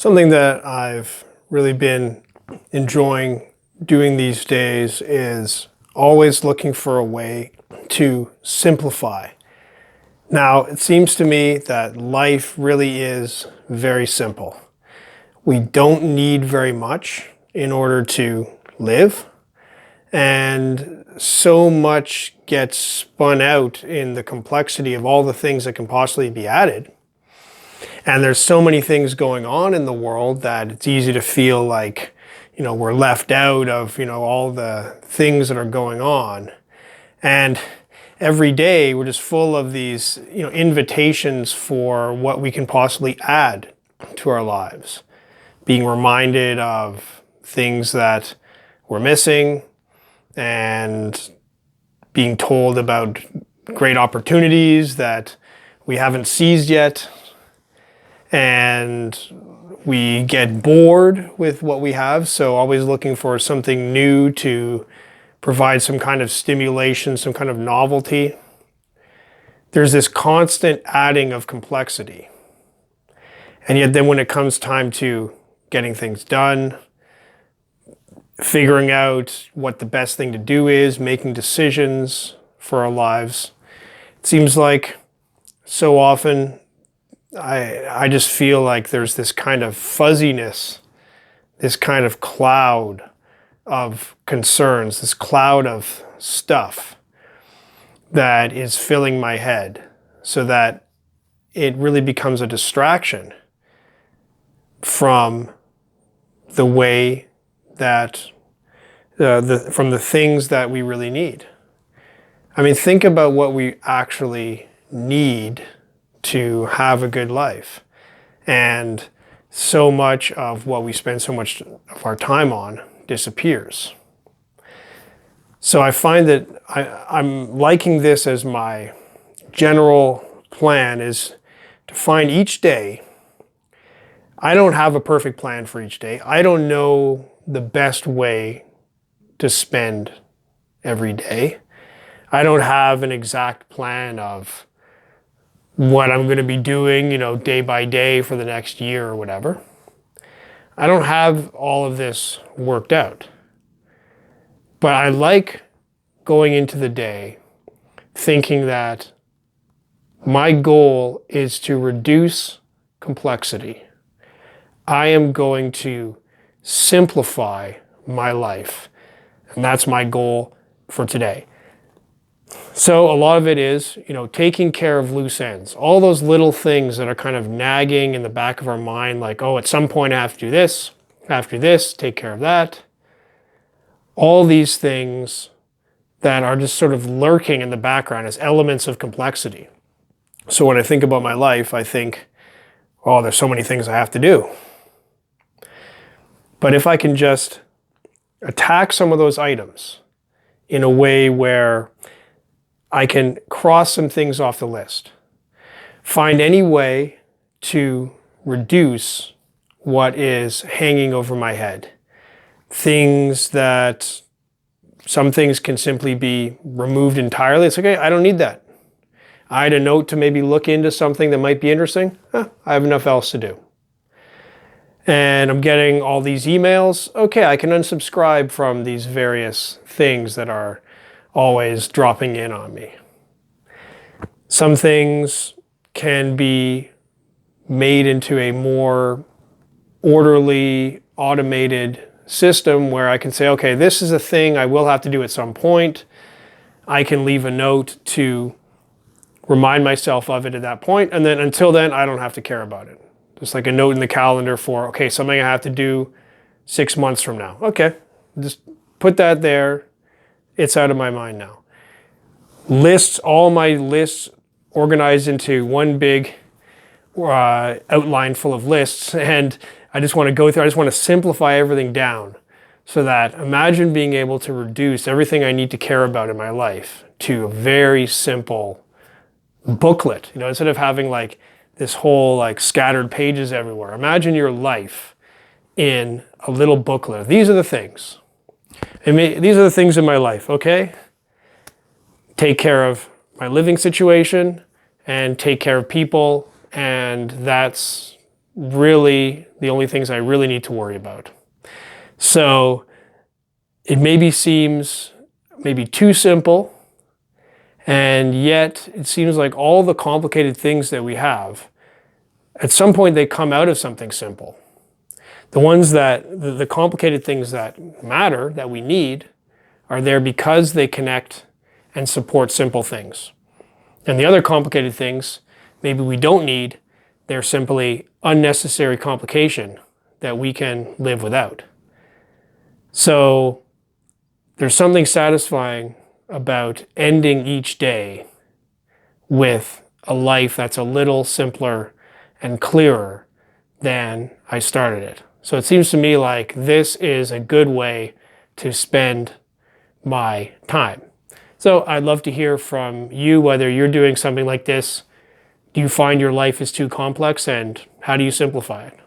Something that I've really been enjoying doing these days is always looking for a way to simplify. Now, it seems to me that life really is very simple. We don't need very much in order to live, and so much gets spun out in the complexity of all the things that can possibly be added. And there's so many things going on in the world that it's easy to feel like, we're left out of, all the things that are going on. And every day we're just full of these, invitations for what we can possibly add to our lives. Being reminded of things that we're missing and being told about great opportunities that we haven't seized yet. And we get bored with what we have, so always looking for something new to provide some kind of stimulation, some kind of novelty. There's this constant adding of complexity. And yet then when it comes time to getting things done, figuring out what the best thing to do is, making decisions for our lives, it seems like so often I just feel like there's this kind of fuzziness, this kind of cloud of concerns, this cloud of stuff that is filling my head, so that it really becomes a distraction from the way that, from the things that we really need. I mean, think about what we actually need to have a good life. And so much of what we spend so much of our time on disappears. So I find that I'm liking this as my general plan, is to find each day. I don't have a perfect plan for each day. I don't know the best way to spend every day. I don't have an exact plan of what I'm going to be doing, day by day for the next year or whatever. I don't have all of this worked out. But I like going into the day thinking that my goal is to reduce complexity. I am going to simplify my life. And that's my goal for today. So a lot of it is, taking care of loose ends. All those little things that are kind of nagging in the back of our mind, like, oh, at some point I have to do this, after this, take care of that. All these things that are just sort of lurking in the background as elements of complexity. So when I think about my life, I think, oh, there's so many things I have to do. But if I can just attack some of those items in a way where I can cross some things off the list, find any way to reduce what is hanging over my head. Things that, some things can simply be removed entirely. It's okay, I don't need that. I had a note to maybe look into something that might be interesting. I have enough else to do. And I'm getting all these emails. Okay, I can unsubscribe from these various things that are always dropping in on me. Some things can be made into a more orderly, automated system where I can say, okay, this is a thing I will have to do at some point. I can leave a note to remind myself of it at that point, and then until then, I don't have to care about it. Just like a note in the calendar for, okay, something I have to do 6 months from now. Okay, just put that there. It's out of my mind now. Lists, all my lists organized into one big outline full of lists, and I just want to go through, I just want to simplify everything down so that, imagine being able to reduce everything I need to care about in my life to a very simple booklet. Instead of having like this whole like scattered pages everywhere, imagine your life in a little booklet. These are the things. These are the things in my life, okay? Take care of my living situation and take care of people, and that's really the only things I really need to worry about. So it maybe seems maybe too simple, and yet it seems like all the complicated things that we have, at some point they come out of something simple. The complicated things that matter, that we need, are there because they connect and support simple things. And the other complicated things, maybe we don't need, they're simply unnecessary complication that we can live without. So there's something satisfying about ending each day with a life that's a little simpler and clearer than I started it. So it seems to me like this is a good way to spend my time. So I'd love to hear from you whether you're doing something like this. Do you find your life is too complex, and how do you simplify it?